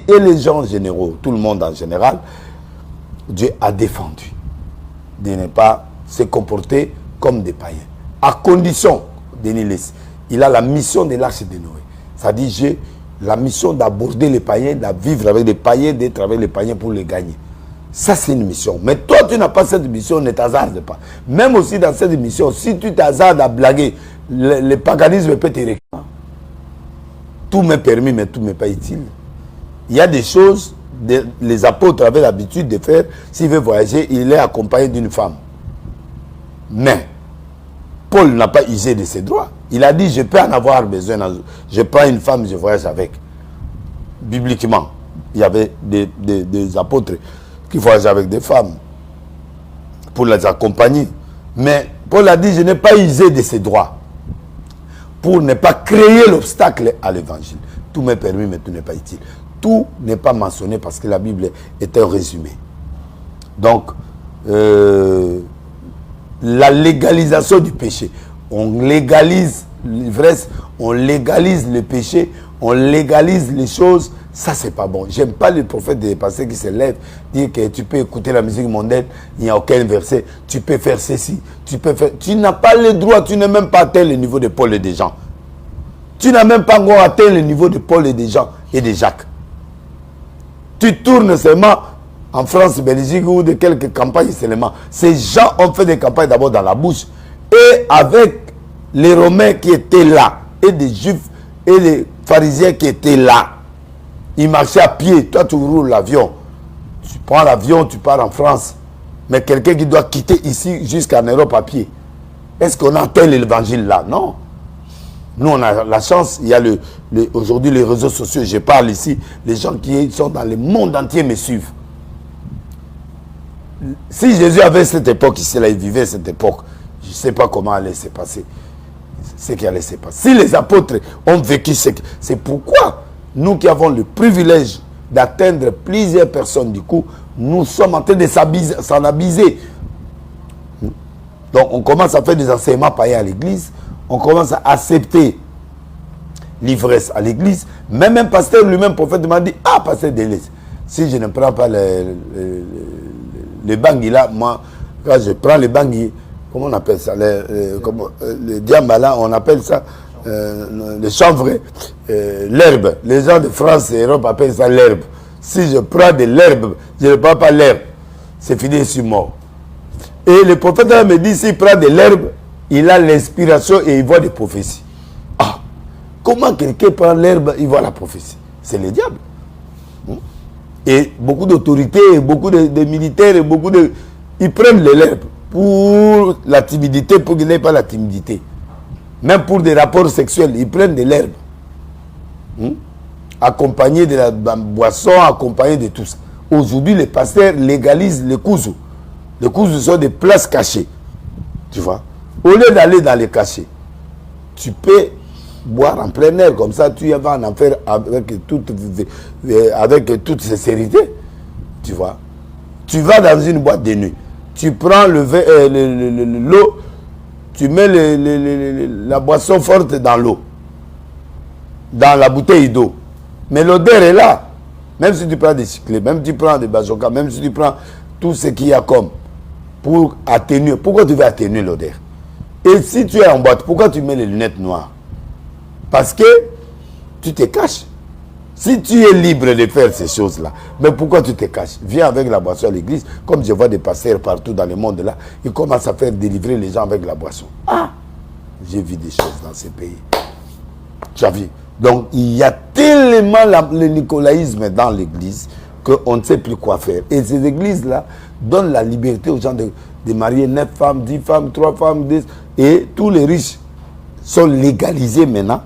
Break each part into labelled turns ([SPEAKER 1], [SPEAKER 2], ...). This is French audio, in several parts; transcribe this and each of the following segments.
[SPEAKER 1] et les gens généraux, tout le monde en général, Dieu a défendu de ne pas se comporter comme des païens. À condition, Denis, il a la mission de l'arche de Noé. Ça dit, j'ai la mission d'aborder les païens, de vivre avec les païens, d'être avec les païens pour les gagner. Ça, c'est une mission. Mais toi, tu n'as pas cette mission, ne t'hasarde pas. Même aussi dans cette mission, si tu t'hasardes à blaguer, le paganisme peut te réclamer. Tout m'est permis, mais tout m'est pas utile. Il y a des choses, les apôtres avaient l'habitude de faire. S'il veut voyager, il est accompagné d'une femme. Mais Paul n'a pas usé de ses droits. Il a dit, je peux en avoir besoin. Je prends une femme, je voyage avec. Bibliquement, il y avait des apôtres qui voyageaient avec des femmes pour les accompagner. Mais Paul a dit, je n'ai pas usé de ses droits pour ne pas créer l'obstacle à l'évangile. Tout m'est permis, mais tout n'est pas utile. Tout n'est pas mentionné parce que la Bible est un résumé. Donc, la légalisation du péché. On légalise l'ivresse, on légalise le péché, on légalise les choses. Ça, c'est pas bon. J'aime pas les prophètes des passés qui se lèvent, dire que tu peux écouter la musique mondaine, il n'y a aucun verset. Tu peux faire ceci, tu peux faire... Tu n'as pas le droit, tu n'as même pas atteint le niveau de Paul et des gens. Tu n'as même pas encore atteint le niveau de Paul et des gens et de Jacques. Tu tournes seulement en France, Belgique ou de quelques campagnes seulement. Ces gens ont fait des campagnes d'abord dans la bouche. Et avec les Romains qui étaient là, et des Juifs et les pharisiens qui étaient là, ils marchaient à pied. Toi, tu roules l'avion. Tu prends l'avion, tu pars en France. Mais quelqu'un qui doit quitter ici jusqu'en Europe à pied. Est-ce qu'on a atteint l'évangile là? Non. Nous, on a la chance. Il y a aujourd'hui les réseaux sociaux. Je parle ici. Les gens qui sont dans le monde entier me suivent. Si Jésus avait cette époque ici, là, il vivait cette époque, je ne sais pas comment allait se passer. Ce qui allait se passer. Si les apôtres ont vécu, c'est pourquoi nous qui avons le privilège d'atteindre plusieurs personnes, du coup, nous sommes en train de s'en abuser. Donc, on commence à faire des enseignements païens à l'église, on commence à accepter l'ivresse à l'église. Même un pasteur lui-même, prophète, m'a dit, ah, pasteur Deleuze, si je ne prends pas les bangui là, moi, quand je prends les bangui, comment on appelle ça, le diamant là, on appelle ça le chanvre, l'herbe. Les gens de France et Europe appellent ça l'herbe. Si je prends de l'herbe, je ne prends pas l'herbe, c'est fini, je suis mort. Et le prophète me dit, s'il prend de l'herbe, il a l'inspiration et il voit des prophéties. Ah, comment quelqu'un prend l'herbe, il voit la prophétie? C'est le diable. Et beaucoup d'autorités, beaucoup de militaires, et ils prennent l'herbe pour la timidité, pour qu'il n'ait pas la timidité. Même pour des rapports sexuels, ils prennent de l'herbe. Accompagné de la boisson, accompagné de tout ça. Aujourd'hui, les pasteurs légalisent les cousous. Les cousous sont des places cachées. Tu vois? Au lieu d'aller dans les cachets, tu peux boire en plein air, comme ça, tu vas en faire avec toute sincérité. Tu vois? Tu vas dans une boîte de nuit. Tu prends l'eau, tu mets la boisson forte dans l'eau, dans la bouteille d'eau. Mais l'odeur est là. Même si tu prends des cyclés, même si tu prends des bazookas, même si tu prends tout ce qu'il y a comme pour atténuer. Pourquoi tu veux atténuer l'odeur? Et si tu es en boîte, pourquoi tu mets les lunettes noires? Parce que tu te caches. Si tu es libre de faire ces choses-là, mais pourquoi tu te caches? Viens avec la boisson à l'église, comme je vois des pasteurs partout dans le monde là, ils commencent à faire délivrer les gens avec la boisson. Ah, j'ai vu des choses dans ces pays. Tu as vu? Donc, il y a tellement le nicolaïsme dans l'église qu'on ne sait plus quoi faire. Et ces églises-là donnent la liberté aux gens de marier 9 femmes, 10 femmes, 3 femmes, 10. Et tous les riches sont légalisés maintenant.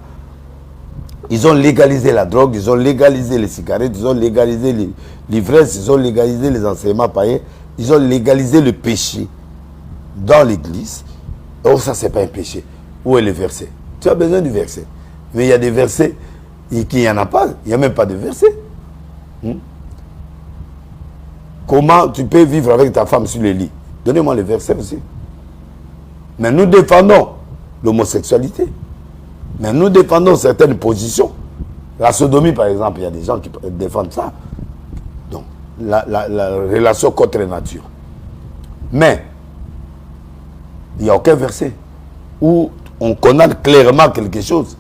[SPEAKER 1] Ils ont légalisé la drogue, ils ont légalisé les cigarettes, ils ont légalisé l'ivresse, ils ont légalisé les enseignements païens, ils ont légalisé le péché dans l'église. Oh, ça, c'est pas un péché. Où est le verset? Tu as besoin du verset. Mais il y a des versets et qu'il n'y en a pas. Il n'y a même pas de verset. Comment tu peux vivre avec ta femme sur le lit? Donnez-moi le verset aussi. Mais nous défendons l'homosexualité. Mais nous défendons certaines positions. La sodomie, par exemple, il y a des gens qui défendent ça. Donc, la relation contre nature. Mais, il n'y a aucun verset où on connaît clairement quelque chose.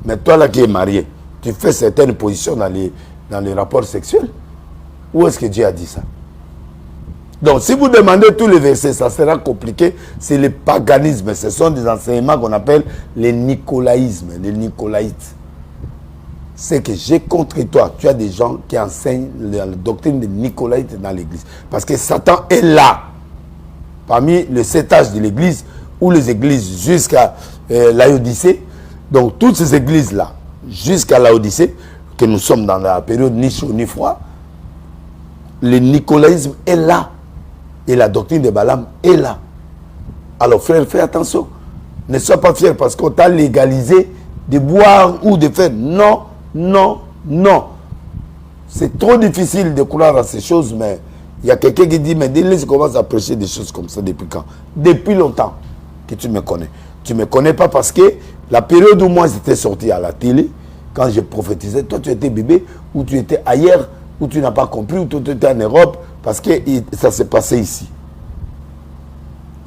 [SPEAKER 1] Mais toi, là qui es marié, tu fais certaines positions dans les rapports sexuels. Où est-ce que Dieu a dit ça? Donc, si vous demandez tous les versets, ça sera compliqué. C'est le paganisme. Ce sont des enseignements qu'on appelle les nicolaïsmes, les nicolaïtes. C'est que j'ai contre toi. Tu as des gens qui enseignent la doctrine des nicolaïtes dans l'église. Parce que Satan est là. Parmi les 7 âges de l'église, ou les églises jusqu'à l'Odyssée. Donc, toutes ces églises-là, jusqu'à l'Odyssée, que nous sommes dans la période ni chaud ni froid, le nicolaïsme est là. Et la doctrine de Balaam est là. Alors frère, fais attention. Ne sois pas fier parce qu'on t'a légalisé de boire ou de faire. Non, non, non. C'est trop difficile de croire à ces choses, mais il y a quelqu'un qui dit, mais dès je commence à prêcher des choses comme ça depuis quand? Depuis longtemps que tu me connais. Tu ne me connais pas parce que la période où moi j'étais sorti à la télé, quand je prophétisais, toi tu étais bébé, ou tu étais ailleurs, ou tu n'as pas compris, ou tu étais en Europe, parce que ça s'est passé ici.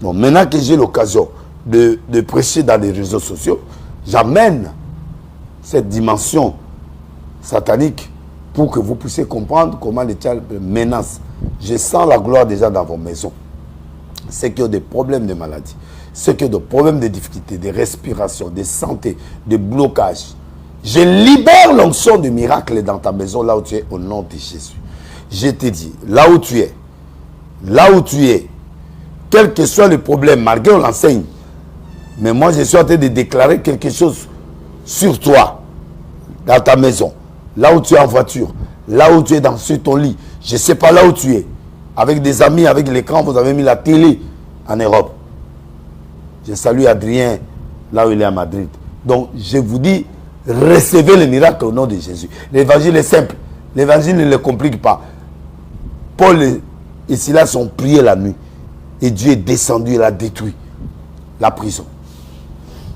[SPEAKER 1] Donc maintenant que j'ai l'occasion de prêcher dans les réseaux sociaux, j'amène cette dimension satanique pour que vous puissiez comprendre comment les diables menacent. Je sens la gloire déjà dans vos maisons. Ceux qui ont des problèmes de maladie, ceux qui ont des problèmes de difficultés, de respiration, de santé, de blocage. Je libère l'onction de miracle dans ta maison, là où tu es, au nom de Jésus. Je te dis, là où tu es, quel que soit le problème, malgré on l'enseigne, mais moi je suis en train de déclarer quelque chose sur toi, dans ta maison, là où tu es en voiture, là où tu es sur ton lit, je ne sais pas là où tu es, avec des amis, avec l'écran, vous avez mis la télé en Europe. Je salue Adrien, là où il est à Madrid. Donc je vous dis, recevez le miracle au nom de Jésus. L'évangile est simple, l'évangile ne le complique pas. Paul et Silas ont prié la nuit. Et Dieu est descendu, il a détruit la prison.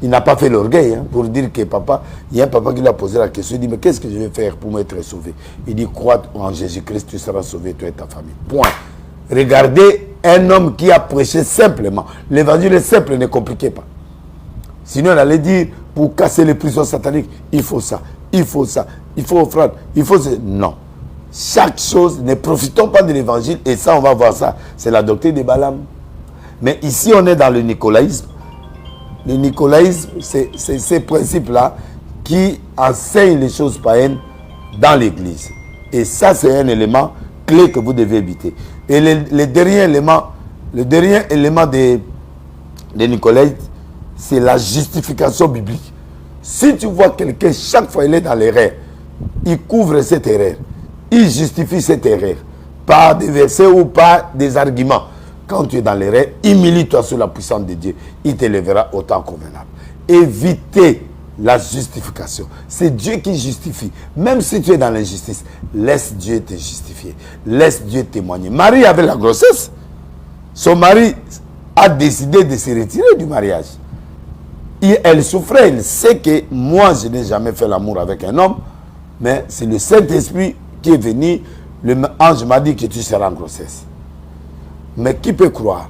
[SPEAKER 1] Il n'a pas fait l'orgueil pour dire que papa, il y a un papa qui lui a posé la question, il dit, mais qu'est-ce que je vais faire pour m'être sauvé? Il dit, crois en Jésus-Christ, tu seras sauvé, toi et ta famille. Point. Regardez un homme qui a prêché simplement. L'évangile est simple, ne compliquez pas. Sinon, on allait dire, pour casser les prisons sataniques, il faut ça, il faut ça, il faut offrande, il faut ça. Non. Chaque chose, ne profitons pas de l'évangile, et ça, on va voir ça. C'est la doctrine de Balaam. Mais ici, on est dans le nicolaïsme. Le nicolaïsme, c'est ces principes-là qui enseignent les choses païennes dans l'église. Et ça, c'est un élément clé que vous devez éviter. Et le dernier élément des nicolaïtes, c'est la justification biblique. Si tu vois quelqu'un, chaque fois il est dans l'erreur, il couvre cette erreur. Il justifie cette erreur par des versets ou par des arguments. Quand tu es dans l'erreur, humilie-toi sous la puissance de Dieu. Il te lèvera au temps convenable. Évitez la justification. C'est Dieu qui justifie. Même si tu es dans l'injustice, laisse Dieu te justifier. Laisse Dieu témoigner. Marie avait la grossesse. Son mari a décidé de se retirer du mariage. Elle souffrait. Elle sait que moi, je n'ai jamais fait l'amour avec un homme. Mais c'est le Saint-Esprit qui est venu. Le ange m'a dit que tu seras en grossesse. Mais qui peut croire?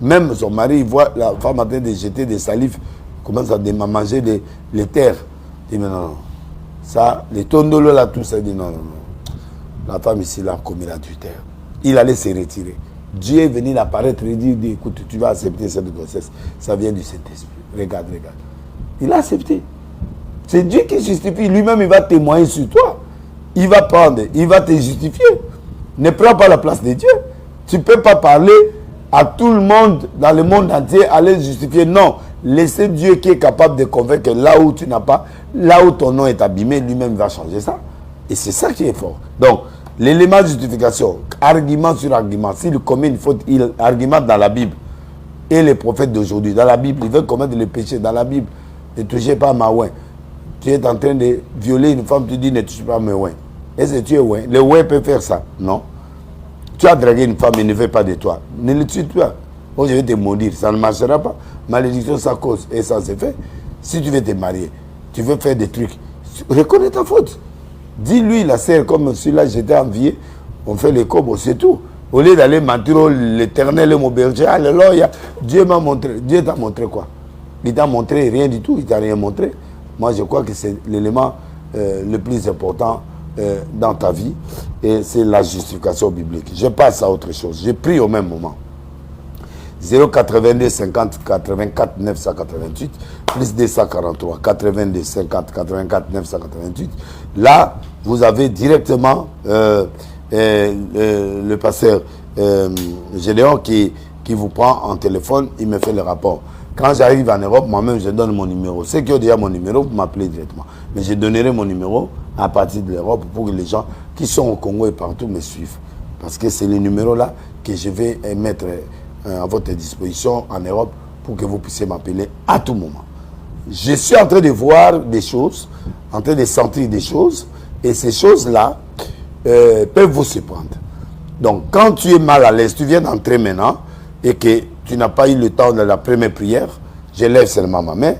[SPEAKER 1] Même son mari, il voit la femme en train de jeter des salives, commence à manger les terres. Il dit, mais non, non. Ça, les tondolos là, tout ça, il dit, non, non, non. La femme ici, là, a commis l'adultère. Il allait se retirer. Dieu est venu apparaître et dit, écoute, tu vas accepter cette grossesse. Ça vient du Saint-Esprit. Regarde, regarde. Il a accepté. C'est Dieu qui justifie. Lui-même, il va témoigner sur toi. Il va prendre, il va te justifier. Ne prends pas la place de Dieu. Tu ne peux pas parler à tout le monde, dans le monde entier, aller justifier. Non, laissez Dieu qui est capable de convaincre là où tu n'as pas, là où ton nom est abîmé, lui-même va changer ça. Et c'est ça qui est fort. Donc, l'élément de justification, argument sur argument, s'il commet une faute, il argumente dans la Bible. Et les prophètes d'aujourd'hui, dans la Bible, ils veulent commettre le péché. Dans la Bible, ne touchez pas à ma ouin. Tu es en train de violer une femme, tu dis ne touche pas à mes ouin. Est-ce que tu es ouin? Le ouin peut faire ça? Non. Tu as dragué une femme et ne veut pas de toi. Ne le tue pas. Oh, je vais te maudire. Ça ne marchera pas. Malédiction, ça cause. Et ça, c'est fait. Si tu veux te marier, tu veux faire des trucs. Reconnais ta faute. Dis-lui, la sœur, comme celui-là, j'étais envié, on fait les cobos, c'est tout. Au lieu d'aller mentir, oh, l'Éternel est mon berger, alléluia, Dieu m'a montré. Dieu t'a montré quoi? Il t'a montré rien du tout, il t'a rien montré. Moi, je crois que c'est l'élément le plus important dans ta vie, et c'est la justification biblique. Je passe à autre chose. J'ai pris au même moment. 082 50 84 988 plus 243 82 50 84 988. Là, vous avez directement le pasteur Gédéon qui vous prend en téléphone, il me fait le rapport. Quand j'arrive en Europe, moi-même, je donne mon numéro. Ceux qui ont déjà mon numéro, vous m'appelez directement. Mais je donnerai mon numéro à partir de l'Europe pour que les gens qui sont au Congo et partout me suivent. Parce que c'est le numéro-là que je vais mettre à votre disposition en Europe pour que vous puissiez m'appeler à tout moment. Je suis en train de voir des choses, en train de sentir des choses, et ces choses-là peuvent vous surprendre. Donc, quand tu es mal à l'aise, tu viens d'entrer maintenant, et que tu n'as pas eu le temps de la première prière, je lève seulement ma main.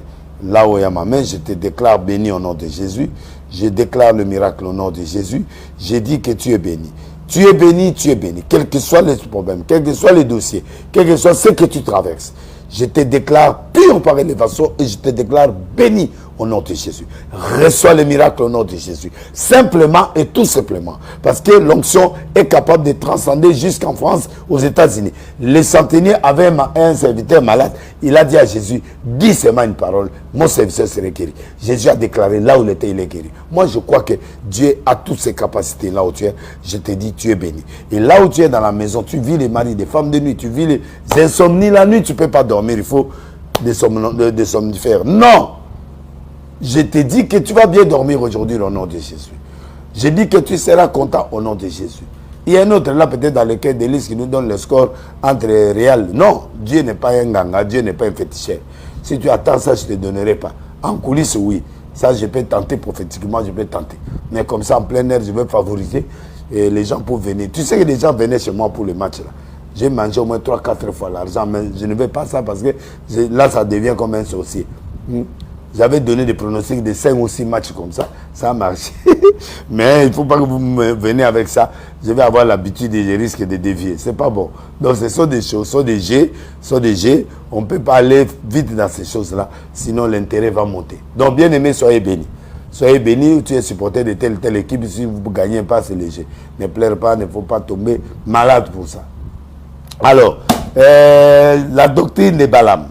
[SPEAKER 1] Là où il y a ma main, je te déclare béni au nom de Jésus. Je déclare le miracle au nom de Jésus. Je dis que tu es béni. Tu es béni, tu es béni. Quels que soient les problèmes, quels que soient les dossiers, quel que soit ce que tu traverses, je te déclare pur par élévation et je te déclare béni au nom de Jésus. Reçois le miracle au nom de Jésus. Simplement et tout simplement. Parce que l'onction est capable de transcender jusqu'en France, aux États-Unis. Le centenier avait un serviteur malade. Il a dit à Jésus, dis seulement une parole, mon serviteur serait guéri. Jésus a déclaré, là où il était, il est guéri. Moi, je crois que Dieu a toutes ses capacités. Là où tu es, je te dis, tu es béni. Et là où tu es dans la maison, tu vis les maris, des femmes de nuit, tu vis les insomnies la nuit, tu ne peux pas dormir, il faut des somnifères. Non! Je te dis que tu vas bien dormir aujourd'hui au nom de Jésus. Je dis que tu seras content au nom de Jésus. Il y a un autre là peut-être dans lequel des listes qui nous donne le score entre réel. Non, Dieu n'est pas un ganga, Dieu n'est pas un féticheur. Si tu attends ça, je ne te donnerai pas. En coulisses, oui. Ça, je peux tenter prophétiquement, je peux tenter. Mais comme ça, en plein air, je vais favoriser et les gens pour venir. Tu sais que les gens venaient chez moi pour le match là. J'ai mangé au moins 3-4 fois l'argent, mais je ne veux pas ça parce que là, ça devient comme un sorcier. J'avais donné des pronostics de 5 ou 6 matchs comme ça. Ça a marché. Mais il ne faut pas que vous me venez avec ça. Je vais avoir l'habitude et je risque de dévier. Ce n'est pas bon. Donc, ce sont des choses, ce sont des jets. On ne peut pas aller vite dans ces choses-là. Sinon, l'intérêt va monter. Donc, bien aimé, soyez bénis. Soyez bénis, tu es supporter de telle équipe. Si vous ne gagnez pas, c'est léger. Ne pleure pas, il ne faut pas tomber malade pour ça. Alors, la doctrine de Balaam.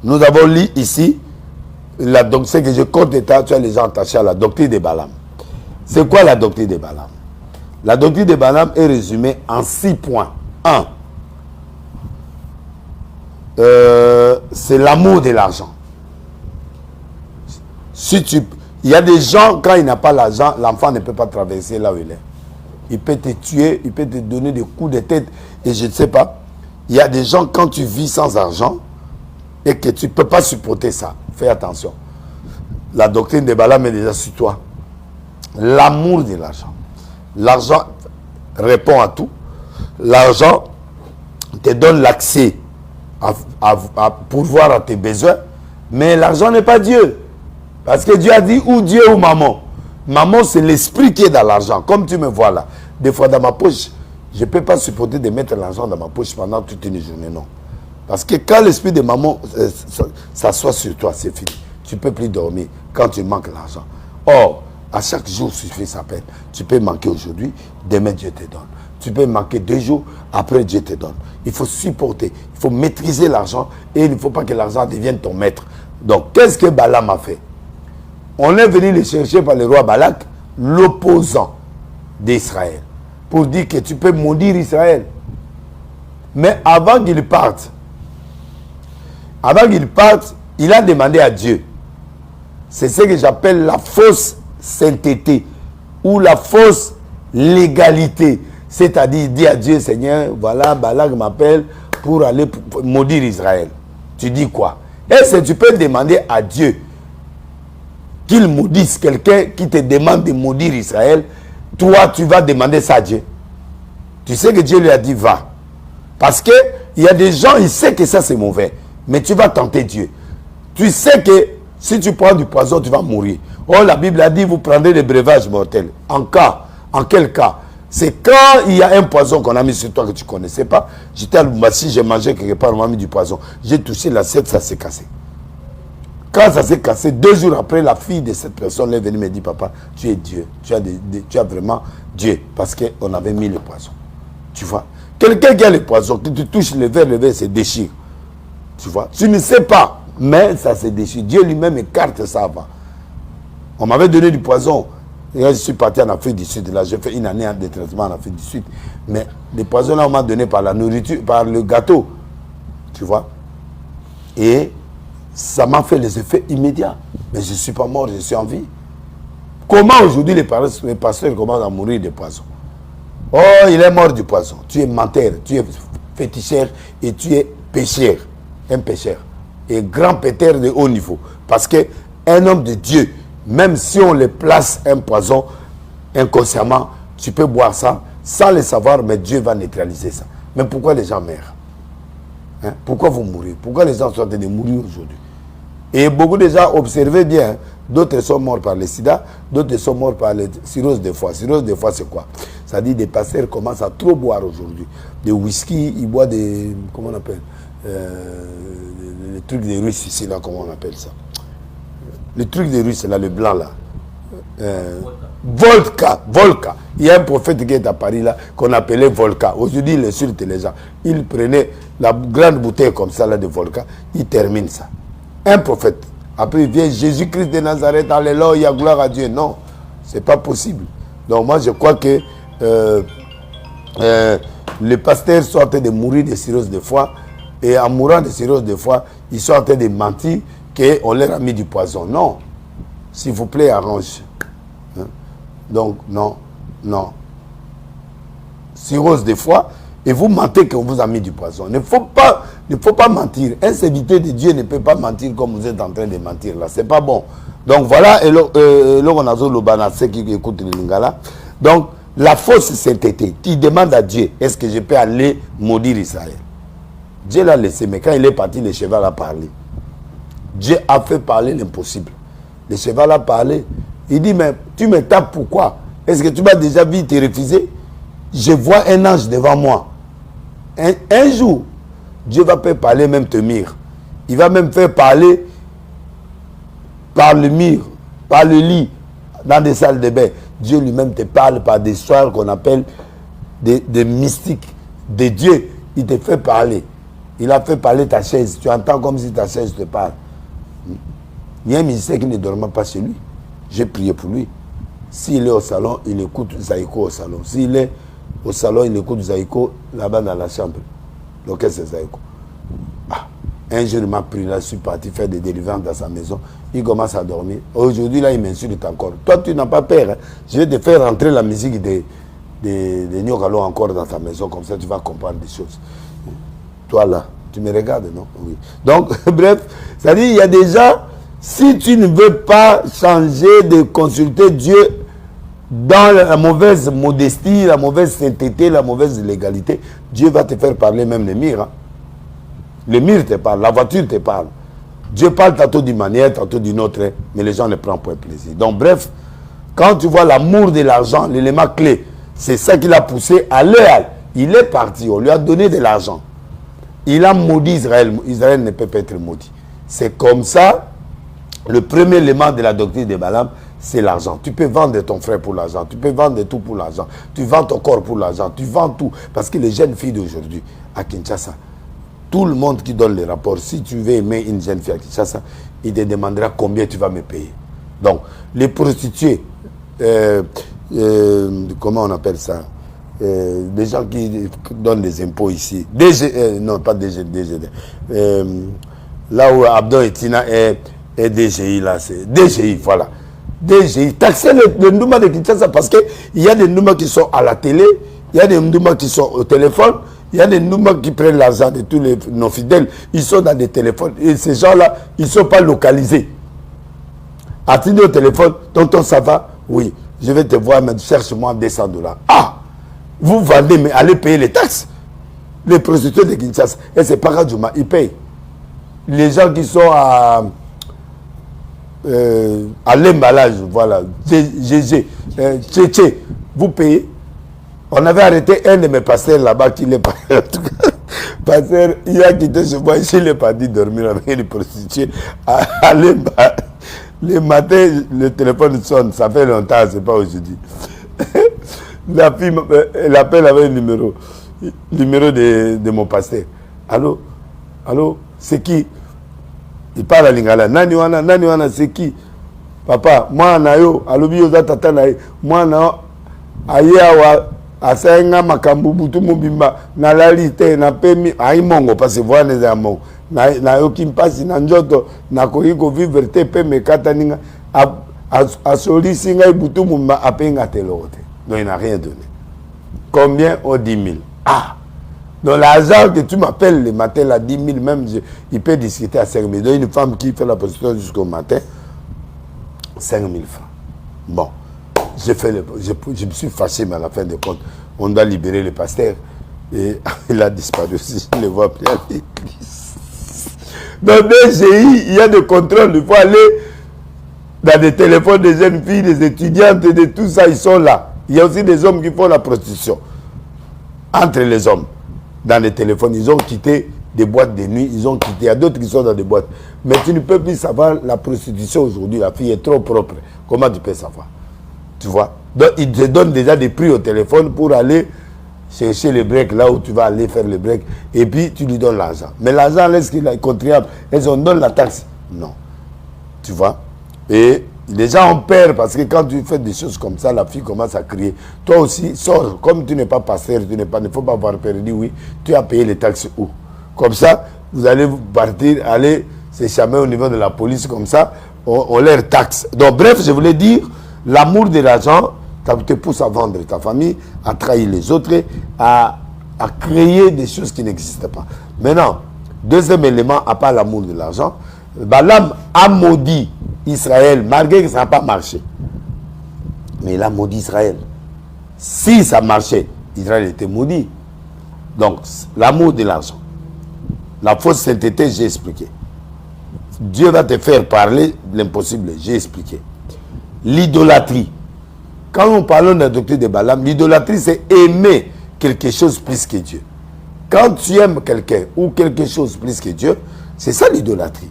[SPEAKER 1] Nous avons lu ici. C'est que je compte l'état, tu as les gens attachés à la doctrine de Balaam. C'est quoi la doctrine de Balaam? La doctrine de Balaam est résumée en 6 points. 1. C'est l'amour de l'argent. Il y a des gens, quand il n'a pas l'argent, l'enfant ne peut pas traverser là où il est. Il peut te tuer, il peut te donner des coups de tête. Et je ne sais pas. Il y a des gens, quand tu vis sans argent, et que tu ne peux pas supporter ça. Fais attention. La doctrine de Balaam est déjà sur toi. L'amour de l'argent. L'argent répond à tout. L'argent te donne l'accès à pourvoir à tes besoins. Mais l'argent n'est pas Dieu. Parce que Dieu a dit ou Dieu ou maman. Maman, c'est l'esprit qui est dans l'argent. Comme tu me vois là. Des fois dans ma poche, je ne peux pas supporter de mettre l'argent dans ma poche pendant toute une journée. Non. Parce que quand l'esprit de maman s'assoit sur toi, c'est fini. Tu ne peux plus dormir quand tu manques l'argent. Or, à chaque jour suffit sa peine. Tu peux manquer aujourd'hui, demain Dieu te donne. Tu peux manquer 2 jours, après Dieu te donne. Il faut supporter, il faut maîtriser l'argent et il ne faut pas que l'argent devienne ton maître. Donc, qu'est-ce que Balaam a fait? On est venu le chercher par le roi Balak, l'opposant d'Israël, pour dire que tu peux maudire Israël. Mais avant qu'il parte, il a demandé à Dieu. C'est ce que j'appelle la fausse sainteté ou la fausse légalité. C'est-à-dire, il dit à Dieu, Seigneur, voilà, Balak m'appelle pour aller maudire Israël. Tu dis quoi? Est-ce que tu peux demander à Dieu qu'il maudisse quelqu'un qui te demande de maudire Israël? Toi, tu vas demander ça à Dieu. Tu sais que Dieu lui a dit, va. Parce qu'il y a des gens, ils savent que ça c'est mauvais. Mais tu vas tenter Dieu. Tu sais que Si tu prends du poison, tu vas mourir. Oh, la Bible a dit, vous prendrez des breuvages mortels. En quel cas? C'est quand il y a un poison qu'on a mis sur toi que tu ne connaissais pas. J'étais à Lubumbashi, j'ai mangé quelque part, on m'a mis du poison. J'ai touché l'assiette, ça s'est cassé. Quand ça s'est cassé, 2 jours après, la fille de cette personne est venue me dire, papa, tu es Dieu. Tu as vraiment Dieu. Parce qu'on avait mis le poison. Tu vois? Quelqu'un qui a le poison, que tu touches le verre se déchire. Tu vois? Tu ne sais pas, mais ça se déchire. Dieu lui-même écarte ça avant. On m'avait donné du poison. Et là, je suis parti en Afrique du Sud. Là, j'ai fait une année de traitement en Afrique du Sud. Mais le poison, là, on m'a donné par la nourriture, par le gâteau. Tu vois? Et ça m'a fait les effets immédiats. Mais je ne suis pas mort, je suis en vie. Comment aujourd'hui les pasteurs commencent à mourir de poison? Oh, il est mort du poison. Tu es menteur, tu es féticheur et tu es pécheur. Un pécheur. Et grand pécheur de haut niveau. Parce qu'un homme de Dieu, même si on le place un poison inconsciemment, tu peux boire ça sans le savoir, mais Dieu va neutraliser ça. Mais pourquoi les gens meurent? Hein? Pourquoi vous mourrez? Pourquoi les gens sont en train de mourir aujourd'hui? Et beaucoup de gens, observez bien, hein? D'autres sont morts par le sida, d'autres sont morts par la cirrhose de foie. Cirrhose de foie, c'est quoi? Ça dit des pasteurs commencent à trop boire aujourd'hui. Des whisky, ils boivent des... Comment on appelle les trucs des Russes ici, là, comment on appelle ça? Le truc des Russes, là, le blanc, là. Volca. Il y a un prophète qui est à Paris, là, qu'on appelait Volca. Aujourd'hui, il insulte les gens. Il prenait la grande bouteille comme ça, là, de Volca. Il termine ça. Un prophète. Après, il vient Jésus-Christ de Nazareth, alléluia, gloire à Dieu. Non, c'est pas possible. Donc, moi, je crois que les pasteurs sont en train de mourir de cirrhose de foie. Et en mourant de cirrhose de foie, ils sont en train de mentir qu'on leur a mis du poison. Non. S'il vous plaît, arrange. Hein? Donc, non. Cirrhose de foie, et vous mentez qu'on vous a mis du poison. Il ne faut pas mentir. Un serviteur de Dieu ne peut pas mentir comme vous êtes en train de mentir là. C'est pas bon. Donc voilà, et là on a le Banassé qui écoute le Lingala. Donc, la fausse sainteté qui demande à Dieu, est-ce que je peux aller maudire Israël? Dieu l'a laissé, mais quand il est parti, le cheval a parlé. Dieu a fait parler l'impossible. Le cheval a parlé. Il dit, mais tu me tapes pourquoi? Est-ce que tu m'as déjà vu te refuser? Je vois un ange devant moi. Un jour, Dieu va faire parler même te mire. Il va même faire parler par le mur, par le lit, dans des salles de bain. Dieu lui-même te parle par des soirs qu'on appelle des mystiques. De Dieu, il te fait parler. Il a fait parler ta chaise. Tu entends comme si ta chaise te parle. Il y a un ministère qui ne dormait pas chez lui. J'ai prié pour lui. S'il est au salon, il écoute Zaïko au salon. S'il est au salon, il écoute Zaïko là-bas dans la chambre. L'orchestre c'est Zaïko. Un jour, il m'a pris là, je suis parti faire des délivrances dans sa maison. Il commence à dormir. Aujourd'hui, là, il m'insulte encore. Toi, tu n'as pas peur. Hein? Je vais te faire rentrer la musique de Nyokalo encore dans ta maison. Comme ça, tu vas comprendre des choses. Toi, là, tu me regardes, non? Oui. Donc, bref, ça dit, il y a des gens, si tu ne veux pas changer de consulter Dieu dans la mauvaise modestie, la mauvaise sainteté, la mauvaise légalité, Dieu va te faire parler même les murs. Hein? Le mur te parle, la voiture te parle. Dieu parle tantôt d'une manière, tantôt d'une autre, hein, mais les gens ne prennent pas plaisir. Donc bref, quand tu vois l'amour de l'argent, l'élément clé, c'est ça qui l'a poussé à l'heure. Il est parti, on lui a donné de l'argent. Il a maudit Israël. Israël ne peut pas être maudit. C'est comme ça, le premier élément de la doctrine de Balaam, c'est l'argent. Tu peux vendre ton frère pour l'argent. Tu peux vendre tout pour l'argent. Tu vends ton corps pour l'argent. Tu vends tout. Parce que les jeunes filles d'aujourd'hui, à Kinshasa, tout le monde qui donne les rapports, si tu veux aimer une jeune fille à Kinshasa, il te demandera combien tu vas me payer. Donc, les prostituées, comment on appelle ça? Des gens qui donnent des impôts ici. Non, pas DGD. Là où Abdon et Tina est DGI, là, c'est DGI, voilà. DGI, taxer le Ndouma de Kinshasa parce qu'il y a des Ndouma qui sont à la télé, il y a des Ndouma qui sont au téléphone, il y a des Ndouma qui prennent l'argent de tous nos fidèles, ils sont dans des téléphones. Et ces gens-là, ils ne sont pas localisés. Attendez au téléphone, tonton, ça va? Oui, je vais te voir, mais cherche-moi $200. Ah! Vous vendez, mais allez payer les taxes. Les prostituées de Kinshasa, et c'est pas Radjouma, ils payent. Les gens qui sont à l'emballage, voilà, GG, Tchétché, vous payez. On avait arrêté un de mes pasteurs là-bas qui l'est pas. En tout cas, pasteur, il a quitté chez moi, il n'est pas dit dormir avec les prostituées. À l'emballage. Le matin, le téléphone sonne, ça fait longtemps, c'est pas aujourd'hui. La fille, elle appelle avec le numéro de mon pasteur. Allô, c'est qui? Il parle à Lingala. Nani wana, c'est qui? Papa, moi nayo, alobi yoza tata naye, moi na ayawa asenga makambu butu mobimba na lalite na pemi ai mongo parce que voilà les amours. Na yo kimpasi na njoto na koyiko vivre te pe mekata ninga a solisi ngai butu mumba apenga te lote. Donc il n'a rien donné. Combien? Oh 10 000. Ah. Donc l'argent que tu m'appelles le matin à 10 000 même il peut discuter à 5 000. Donc une femme qui fait la prostitution jusqu'au matin 5 000 francs. Bon. Je me suis fâché, mais à la fin de compte, on doit libérer le pasteur. Et il a disparu aussi. Je ne le vois plus à l'église. Dans BGI, il y a des contrôles. Il faut aller dans des téléphones des jeunes filles, des étudiantes, de tout ça, ils sont là. Il y a aussi des hommes qui font la prostitution. Entre les hommes, dans les téléphones, ils ont quitté des boîtes de nuit, ils ont quitté. Il y a d'autres qui sont dans des boîtes. Mais tu ne peux plus savoir la prostitution aujourd'hui. La fille est trop propre. Comment tu peux savoir? Tu vois? Donc, ils te donnent déjà des prix au téléphone pour aller chercher le break là où tu vas aller faire le break. Et puis, tu lui donnes l'argent. Mais l'argent, est-ce qu'il est contribuable? Est-ce qu'on donne la taxe? Non. Tu vois? Et les gens ont peur parce que quand tu fais des choses comme ça, la fille commence à crier. Toi aussi, sors. Comme tu n'es pas pasteur, il ne faut pas avoir peur. Dis oui, tu as payé les taxes où? Comme ça, vous allez partir, aller s'échapper au niveau de la police. Comme ça, on leur taxe. Donc, bref, je voulais dire, l'amour de l'argent te pousse à vendre ta famille, à trahir les autres, à créer des choses qui n'existent pas. Maintenant, deuxième élément, à part l'amour de l'argent, Balaam a maudit Israël, malgré que ça n'a pas marché. Mais il a maudit Israël. Si ça marchait, Israël était maudit. Donc, l'amour de l'argent. La fausse sainteté, j'ai expliqué. Dieu va te faire parler l'impossible, j'ai expliqué. L'idolâtrie. Quand nous parlons de la doctrine de Balaam, l'idolâtrie, c'est aimer quelque chose plus que Dieu. Quand tu aimes quelqu'un ou quelque chose plus que Dieu, c'est ça l'idolâtrie.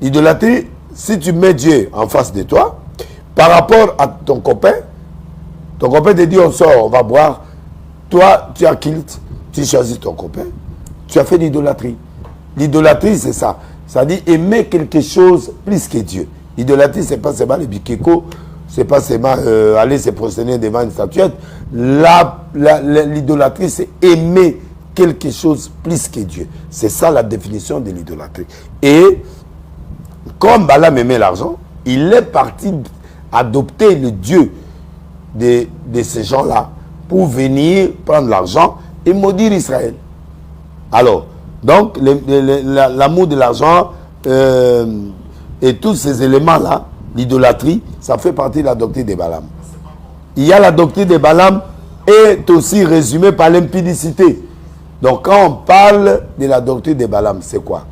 [SPEAKER 1] L'idolâtrie, si tu mets Dieu en face de toi, par rapport à ton copain te dit on sort, on va boire. Toi, tu as kilt, tu choisis ton copain, tu as fait l'idolâtrie. L'idolâtrie, c'est ça. Ça dit aimer quelque chose plus que Dieu. L'idolâtrie, ce n'est pas seulement les bikeko, ce n'est pas seulement aller se prosterner devant une statuette. L'idolâtrie, c'est aimer quelque chose plus que Dieu. C'est ça la définition de l'idolâtrie. Et comme Balaam aimait l'argent, il est parti adopter le Dieu de ces gens-là pour venir prendre l'argent et maudire Israël. Alors, donc, l'amour de l'argent et tous ces éléments-là, l'idolâtrie, ça fait partie de la doctrine de Balaam. Il y a la doctrine de Balaam est aussi résumée par l'impudicité. Donc, quand on parle de la doctrine de Balaam, c'est quoi?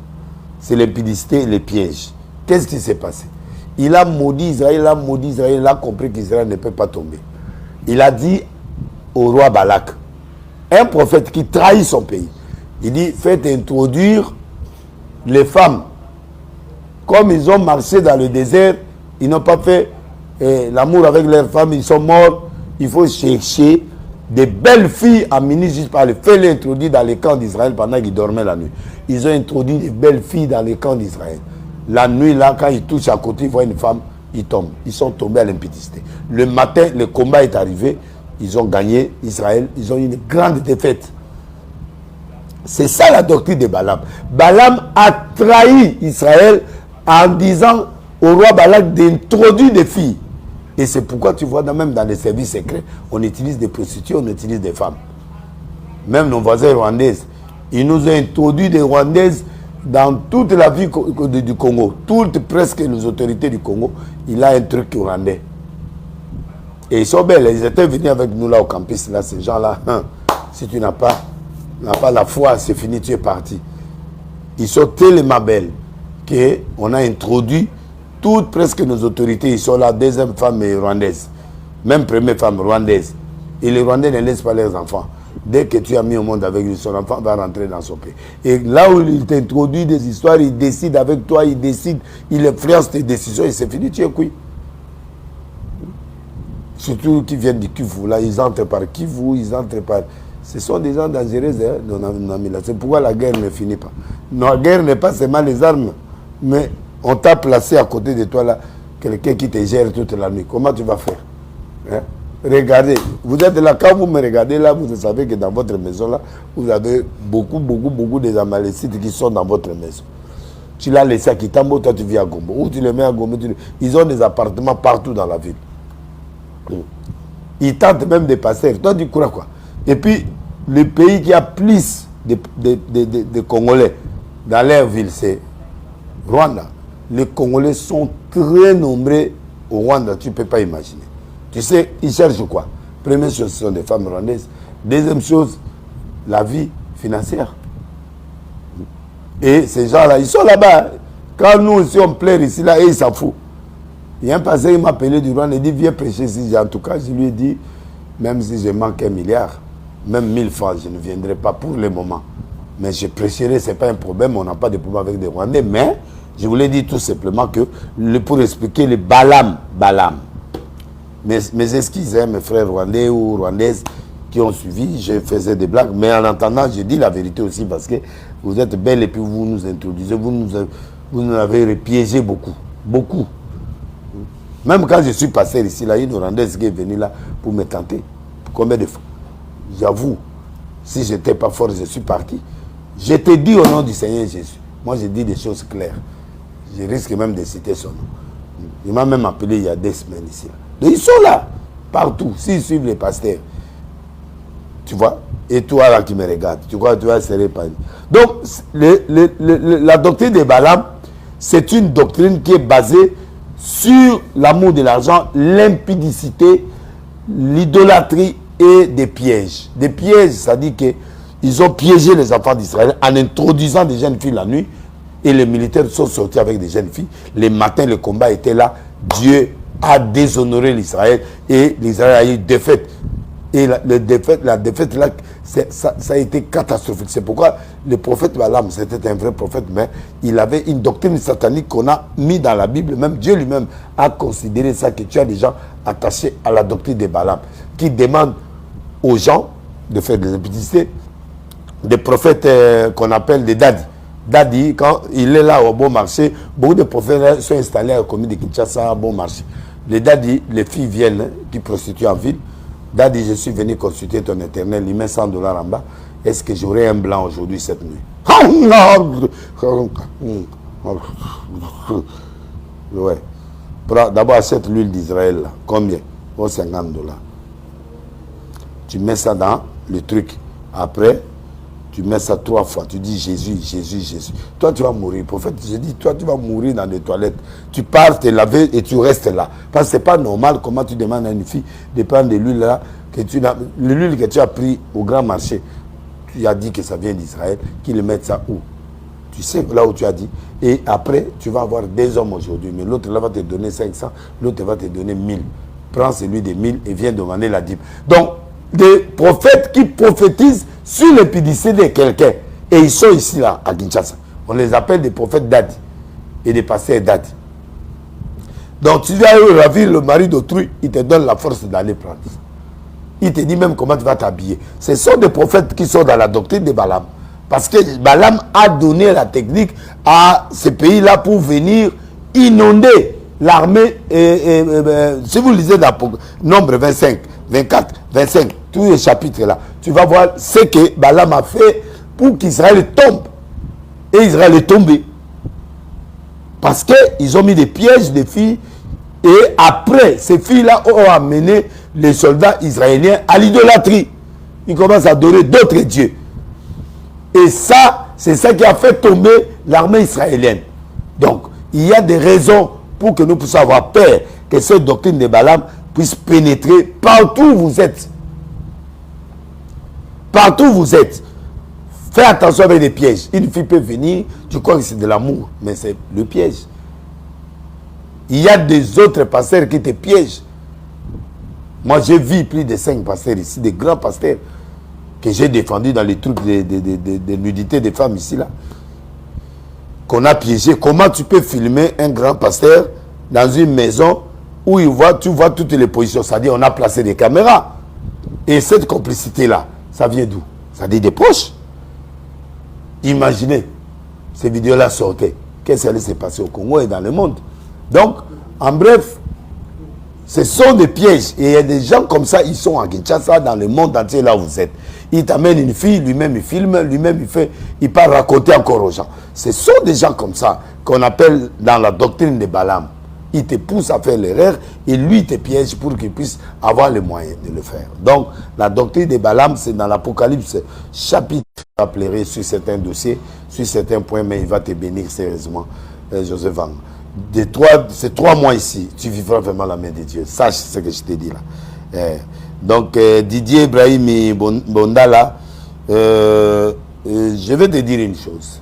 [SPEAKER 1] C'est l'impudicité et les pièges. Qu'est-ce qui s'est passé? Il a maudit Israël, il a compris qu'Israël ne peut pas tomber. Il a dit au roi Balak, un prophète qui trahit son pays, il dit, faites introduire les femmes. Comme ils ont marché dans le désert, ils n'ont pas fait l'amour avec leurs femmes, ils sont morts. Il faut chercher des belles filles à Mini, juste par le fait l'introduire dans les camps d'Israël pendant qu'ils dormaient la nuit. Ils ont introduit des belles filles dans les camps d'Israël. La nuit, là, quand ils touchent à côté, ils voient une femme, ils tombent. Ils sont tombés à l'impudicité. Le matin, le combat est arrivé. Ils ont gagné Israël. Ils ont eu une grande défaite. C'est ça la doctrine de Balaam. Balaam a trahi Israël en disant au roi Balak d'introduire des filles. Et c'est pourquoi tu vois, même dans les services secrets, on utilise des prostituées, on utilise des femmes. Même nos voisins rwandaises. Ils nous ont introduit des Rwandaises dans toute la vie du Congo. Toutes, presque les autorités du Congo, il a un truc rwandais. Et ils sont belles. Ils étaient venus avec nous là au campus. Là, ces gens-là, si tu n'as pas la foi, c'est fini, tu es parti. Ils sont tellement belles qu'on a introduit toutes presque nos autorités, ils sont là, deuxième femme rwandaise, même première femme rwandaise. Et les Rwandais ne laissent pas leurs enfants. Dès que tu as mis au monde avec lui, son enfant va rentrer dans son pays. Et là où il t'introduit des histoires, il décide avec toi, il influence tes décisions et c'est fini, tu es cuit. Surtout qui viennent du Kivu, là, ils entrent par Kivu, ils entrent par... Ce sont des gens dangereux, hein, c'est pourquoi la guerre ne finit pas. La guerre n'est pas seulement les armes, mais on t'a placé à côté de toi, là, quelqu'un qui te gère toute la nuit. Comment tu vas faire, hein? Regardez, vous êtes là, quand vous me regardez là, vous savez que dans votre maison là, vous avez beaucoup des Amalécites qui sont dans votre maison. Tu l'as laissé à Kitambo, toi tu vis à Gombo. Ou tu le mets à Gombo, ils ont des appartements partout dans la ville. Ils tentent même de passer. Toi tu crois quoi? Et puis, le pays qui a plus de Congolais dans leur ville, c'est Rwanda. Les Congolais sont très nombreux au Rwanda, tu ne peux pas imaginer. Tu sais, ils cherchent quoi? Première chose, ce sont des femmes rwandaises. Deuxième chose, la vie financière. Et ces gens-là, ils sont là-bas. Quand nous, si on pleure ici, là, et ils s'en foutent. Il y a un pasteur qui m'a appelé du Rwanda, il dit, viens prêcher ici. En tout cas, je lui ai dit, même si je manque 1 milliard, même 1000 francs, je ne viendrai pas pour le moment. Mais je prêcherai, ce n'est pas un problème, on n'a pas de problème avec des Rwandais. Mais je voulais dire tout simplement que, pour expliquer le Balaam. Mes excuses, hein, mes frères rwandais ou rwandaises qui ont suivi, je faisais des blagues, mais en entendant, je dis la vérité aussi parce que vous êtes belles et puis vous nous introduisez, vous nous avez piégé beaucoup. Même quand je suis passé ici, là, une rwandaise qui est venue là pour me tenter. Combien de fois? J'avoue, si je n'étais pas fort, je suis parti. Je te dis au nom du Seigneur Jésus. Moi, je dis des choses claires. Je risque même de citer son nom. Il m'a même appelé il y a 2 semaines ici. Là. Ils sont là, partout, s'ils suivent les pasteurs. Tu vois? Et toi là qui me regardes, tu crois que tu vas se répandir. Donc, la doctrine de Balaam, c'est une doctrine qui est basée sur l'amour de l'argent, l'impudicité, l'idolâtrie et des pièges. Des pièges, ça dit qu'ils ont piégé les enfants d'Israël en introduisant des jeunes filles la nuit et les militaires sont sortis avec des jeunes filles. Les matins, le combat était là. Dieu a déshonoré l'Israël et l'Israël a eu défaite. Et la défaite là, ça a été catastrophique. C'est pourquoi le prophète Balaam, c'était un vrai prophète, mais il avait une doctrine satanique qu'on a mis dans la Bible. Même Dieu lui-même a considéré ça, que tu as des gens attachés à la doctrine de Balaam, qui demandent aux gens de faire des impudicités, des prophètes qu'on appelle des dadis. Dadi, quand il est là au bon marché, beaucoup de prophètes sont installés à la commune de Kinshasa à bon marché. Les dadis, les filles viennent qui prostituent en ville. Dadi, je suis venu consulter ton éternel, il met $100 en bas. Est-ce que j'aurai un blanc aujourd'hui cette nuit? Ouais. D'abord, achète l'huile d'Israël. Combien? Oh, $50. Tu mets ça dans le truc. Après, tu mets ça 3 fois. Tu dis Jésus, Jésus, Jésus. Toi, tu vas mourir. Prophète, je dis, toi, tu vas mourir dans des toilettes. Tu pars te laver et tu restes là. Parce que ce n'est pas normal comment tu demandes à une fille de prendre de l'huile là. L'huile que tu as pris au grand marché, tu as dit que ça vient d'Israël, qu'ils le mettent ça où? Tu sais là où tu as dit. Et après, tu vas avoir 2 hommes aujourd'hui. Mais l'autre là va te donner 500, l'autre va te donner 1000. Prends celui de 1000 et viens demander la dîme. Donc, des prophètes qui prophétisent sur l'épidémie de quelqu'un. Et ils sont ici, là, à Kinshasa. On les appelle des prophètes Dadi et des pasteurs Dadi. Donc, tu viens ravir le mari d'autrui, il te donne la force d'aller prendre ça. Il te dit même comment tu vas t'habiller. Ce sont des prophètes qui sont dans la doctrine de Balaam. Parce que Balaam a donné la technique à ces pays-là pour venir inonder l'armée. Si vous lisez dans Nombre 25, 24, 25, tous les chapitres là, tu vas voir ce que Balaam a fait pour qu'Israël tombe. Et Israël est tombé. Parce qu'ils ont mis des pièges des filles. Et après, ces filles-là ont amené les soldats israéliens à l'idolâtrie. Ils commencent à adorer d'autres dieux. Et ça, c'est ça qui a fait tomber l'armée israélienne. Donc, il y a des raisons pour que nous puissions avoir peur que cette doctrine de Balaam puisse pénétrer partout où vous êtes. Partout où vous êtes. Fais attention avec les pièges. Une fille peut venir, tu crois que c'est de l'amour, mais c'est le piège. Il y a des autres pasteurs qui te piègent. Moi, j'ai vu plus de 5 pasteurs ici, des grands pasteurs que j'ai défendus dans les trucs de nudité des femmes ici, là. Qu'on a piégé. Comment tu peux filmer un grand pasteur dans une maison où tu vois toutes les positions? C'est-à-dire on a placé des caméras. Et cette complicité-là, ça vient d'où? Ça dit des poches. Imaginez, ces vidéos-là sortaient. Qu'est-ce qui allait se passer au Congo et dans le monde? Donc, en bref, ce sont des pièges. Et il y a des gens comme ça, ils sont en Kinshasa, dans le monde entier, là où vous êtes. Il t'amène une fille, lui-même il filme, lui-même il part raconter encore aux gens. Ce sont des gens comme ça qu'on appelle dans la doctrine de Balaam. Il te pousse à faire l'erreur et lui te piège pour qu'il puisse avoir les moyens de le faire. Donc, la doctrine de Balaam, c'est dans l'Apocalypse, chapitre, je rappellerai sur certains dossiers, sur certains points, mais il va te bénir sérieusement, Joseph Wang. Ces 3 mois ici, tu vivras vraiment la main de Dieu. Sache ce que je t'ai dit là. Donc, Didier Ibrahim Bondala, je vais te dire une chose.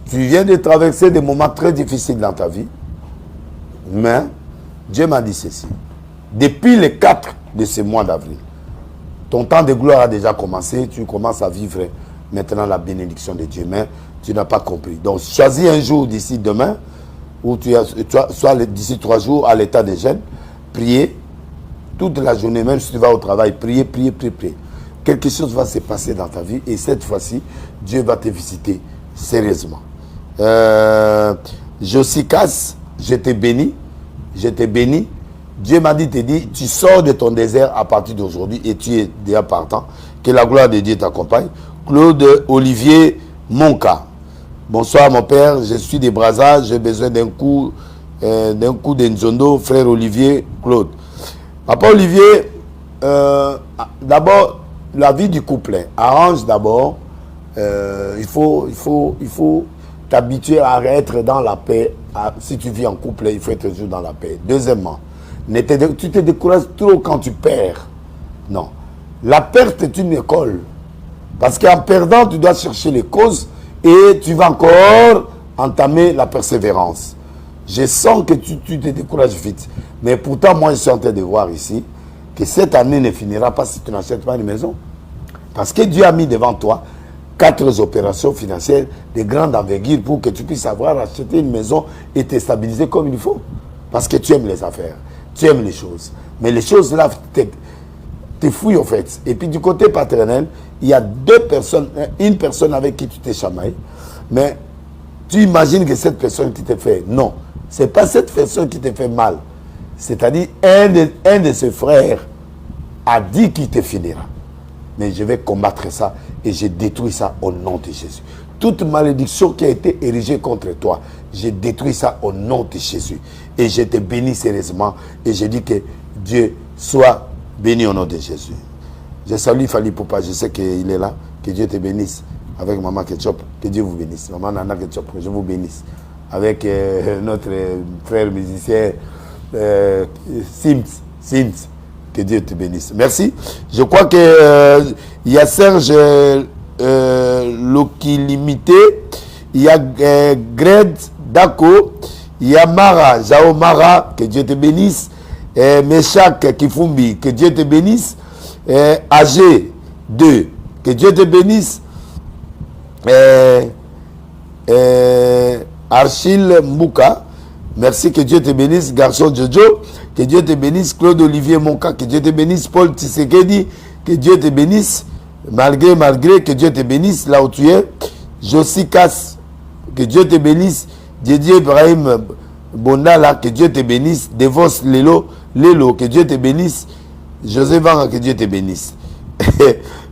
[SPEAKER 1] Tu viens de traverser des moments très difficiles dans ta vie, mais Dieu m'a dit ceci. Depuis les 4 de ce mois d'avril, ton temps de gloire a déjà commencé. Tu commences à vivre maintenant la bénédiction de Dieu, mais tu n'as pas compris. Donc, choisis un jour d'ici demain, ou soit d'ici 3 jours à l'état de jeûne, prier toute la journée, même si tu vas au travail, prier. Quelque chose va se passer dans ta vie et cette fois-ci, Dieu va te visiter sérieusement. Josikas, je te bénis. Dieu m'a dit, tu sors de ton désert à partir d'aujourd'hui et tu es déjà partant. Que la gloire de Dieu t'accompagne. Claude Olivier Monka. Bonsoir mon père, je suis des Brazza, j'ai besoin d'un coup de Nzondo, frère Olivier Claude. Papa Olivier, d'abord, la vie du couple, arrange d'abord, il faut t'habituer à être dans la paix. Si tu vis en couple, il faut être toujours dans la paix. Deuxièmement, tu te décourages trop quand tu perds. Non. La perte est une école. Parce qu'en perdant, tu dois chercher les causes et tu vas encore entamer la persévérance. Je sens que tu te décourages vite. Mais pourtant, moi, je suis en train de voir ici que cette année ne finira pas si tu n'achètes pas une maison. Parce que Dieu a mis devant toi 4 opérations financières de grande envergure pour que tu puisses avoir acheté une maison et te stabiliser comme il faut. Parce que tu aimes les affaires, tu aimes les choses. Mais les choses là, te fouillent au fait. Et puis du côté paternel, il y a 2 personnes, une personne avec qui tu t'es chamaillé, mais tu imagines que cette personne qui te fait, non, ce n'est pas cette personne qui te fait mal. C'est-à-dire, un de ses frères a dit qu'il te finira. Mais je vais combattre ça et je détruis ça au nom de Jésus. Toute malédiction qui a été érigée contre toi, je détruis ça au nom de Jésus. Et je te bénis sérieusement et je dis que Dieu soit béni au nom de Jésus. Je salue Fali Poupa, je sais qu'il est là. Que Dieu te bénisse. Avec Maman Ketchup, que Dieu vous bénisse. Maman Nana Ketchup, que je vous bénisse. Avec notre frère musicien Sims, que Dieu te bénisse. Merci. Je crois que il y a Serge Lokilimité, il y a Gred Dako, il y a Mara, Jao Mara, que Dieu te bénisse. Meshak Kifumbi, que Dieu te bénisse. AG 2, que Dieu te bénisse. Archil Mbouka, merci, que Dieu te bénisse. Garçon Jojo, que Dieu te bénisse. Claude Olivier Monka, que Dieu te bénisse. Paul Tshisekedi, que Dieu te bénisse. Malgré, que Dieu te bénisse là où tu es. Josikas, que Dieu te bénisse. Didier Ibrahim Bondala, que Dieu te bénisse. Devos Lelo, que Dieu te bénisse. José Vanga, que Dieu te bénisse.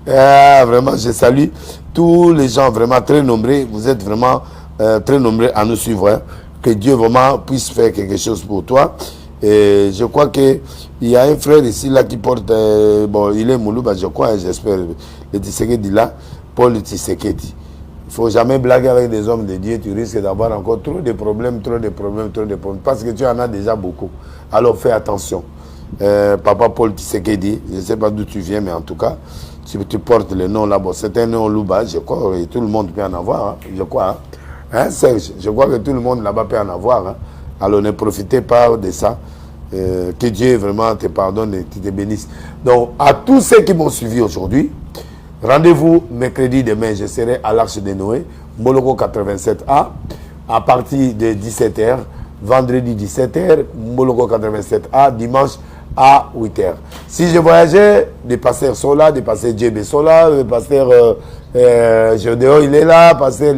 [SPEAKER 1] Vraiment, je salue tous les gens vraiment très nombreux. Vous êtes vraiment très nombreux à nous suivre. Hein. Que Dieu vraiment puisse faire quelque chose pour toi. Et je crois qu'il y a un frère ici là qui porte, bon, il est Moulouba, je crois, j'espère, le Tshisekedi là, Paul Tshisekedi. Il ne faut jamais blaguer avec des hommes de Dieu, tu risques d'avoir encore trop de problèmes, parce que tu en as déjà beaucoup. Alors fais attention. Papa Paul Tshisekedi, je ne sais pas d'où tu viens, mais en tout cas, si tu portes le nom là, bon, c'est un nom Louba, je crois, et tout le monde peut en avoir, hein, je crois. Hein, Serge, je crois que tout le monde là-bas peut en avoir. Hein. Alors ne profitez pas de ça. Que Dieu vraiment te pardonne et te bénisse. Donc, à tous ceux qui m'ont suivi aujourd'hui, rendez-vous mercredi demain. Je serai à l'Arche de Noé, Moloko 87A, à partir de 17h. Vendredi 17h, Moloko 87A, dimanche à 8h. Si je voyageais, des pasteurs sont là, des pasteurs Djébé sont là, le pasteur Jodéo il est là, pasteur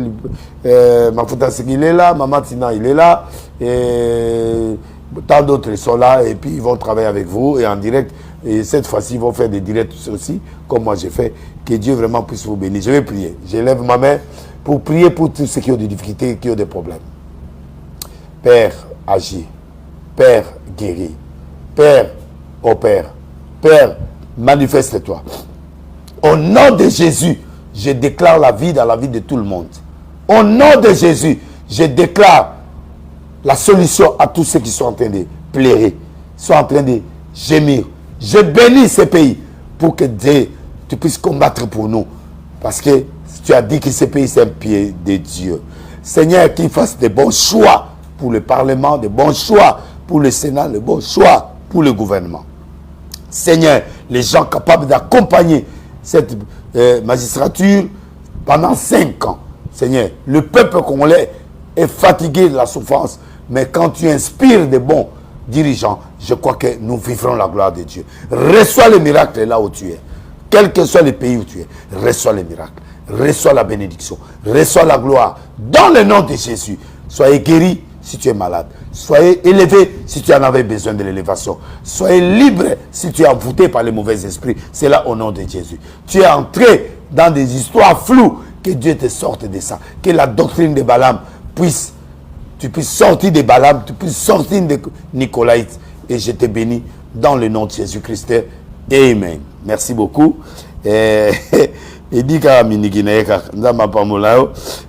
[SPEAKER 1] Mafuta Segui il est là, Maman Tina il est là, et tant d'autres sont là, et puis ils vont travailler avec vous et en direct. Et cette fois-ci, ils vont faire des directs aussi, comme moi j'ai fait. Que Dieu vraiment puisse vous bénir. Je vais prier. Je lève ma main pour prier pour tous ceux qui ont des difficultés, qui ont des problèmes. Père, agis. Père, guéris. Père, opère. Père, manifeste-toi. Au nom de Jésus, je déclare la vie dans la vie de tout le monde. Au nom de Jésus, je déclare la solution à tous ceux qui sont en train de pleurer, sont en train de gémir. Je bénis ces pays pour que Dieu, tu puisses combattre pour nous. Parce que tu as dit que ce pays, c'est un pied de Dieu. Seigneur, qu'il fasse de bons choix pour le Parlement, de bons choix pour le Sénat, de bons choix pour le gouvernement. Seigneur, les gens capables d'accompagner cette magistrature pendant 5 ans. Seigneur, le peuple congolais est fatigué de la souffrance, mais quand tu inspires des bons dirigeants, je crois que nous vivrons la gloire de Dieu. Reçois le miracle là où tu es. Quel que soit le pays où tu es, reçois le miracle. Reçois la bénédiction. Reçois la gloire. Dans le nom de Jésus, soyez guéris si tu es malade. Soyez élevé si tu en avais besoin de l'élévation. Soyez libre si tu es envoûté par les mauvais esprits. C'est là au nom de Jésus. Tu es entré dans des histoires floues. Que Dieu te sorte de ça. Que la doctrine de Balaam puisse, tu puisses sortir de Balaam, tu puisses sortir de Nicolaïte. Et je te bénis dans le nom de Jésus-Christ. Amen. Merci beaucoup. Et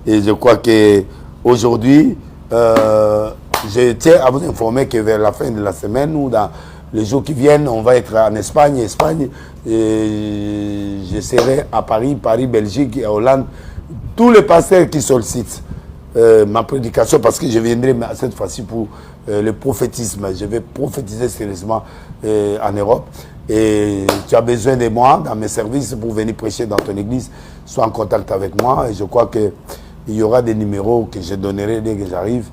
[SPEAKER 1] je crois que aujourd'hui, je tiens à vous informer que vers la fin de la semaine ou dans les jours qui viennent, on va être en Espagne. Je serai à Paris, Belgique et Hollande. Tous les pasteurs qui sollicitent ma prédication, parce que je viendrai cette fois-ci pour le prophétisme. Je vais prophétiser sérieusement en Europe. Et tu as besoin de moi dans mes services pour venir prêcher dans ton église. Sois en contact avec moi et je crois qu'il y aura des numéros que je donnerai dès que j'arrive.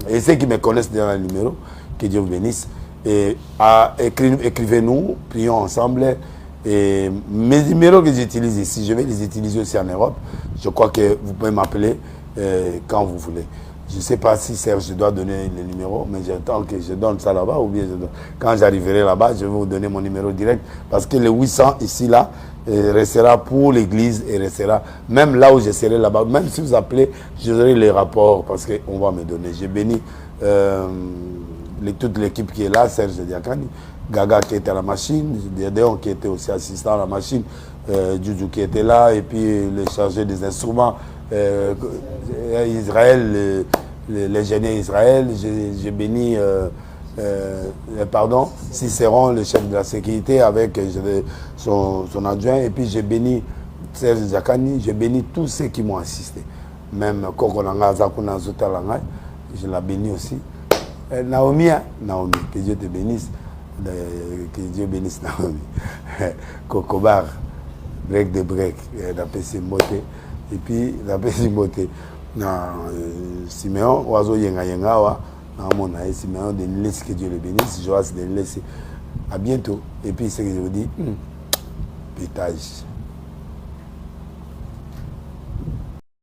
[SPEAKER 1] Et ceux qui me connaissent dans les numéros, que Dieu vous bénisse. Et écrivez-nous, prions ensemble. Et mes numéros que j'utilise ici, je vais les utiliser aussi en Europe. Je crois que vous pouvez m'appeler quand vous voulez. Je ne sais pas si Serge doit donner le numéro, mais j'attends que je donne ça là-bas ou bien quand j'arriverai là-bas, je vais vous donner mon numéro direct parce que le 800 ici là restera pour l'église et restera même là où je serai là-bas. Même si vous appelez, je donnerai les rapports parce qu'on va me donner. J'ai béni toute l'équipe qui est là, Serge Diakani, Gaga qui était à la machine, Dédéon qui était aussi assistant à la machine, Djoudjou qui était là et puis le chargé des instruments. Israël, l'ingénieur Israël, j'ai béni Cicéron, le chef de la sécurité avec son adjoint, et puis j'ai béni Serge Zakani, j'ai béni tous ceux qui m'ont assisté, même Kokonanga Zakuna Zotalanga, je l'ai béni aussi. Naomi, que Dieu te bénisse, que Dieu bénisse Naomi. Kokobar, break de break, la PC Moté. Et puis la petite beauté Siméon oiseau yenga wa mon Siméon de laisse que Dieu le bénisse. Joas de laisser. À bientôt. Et puis ce que je vous dis, pétage.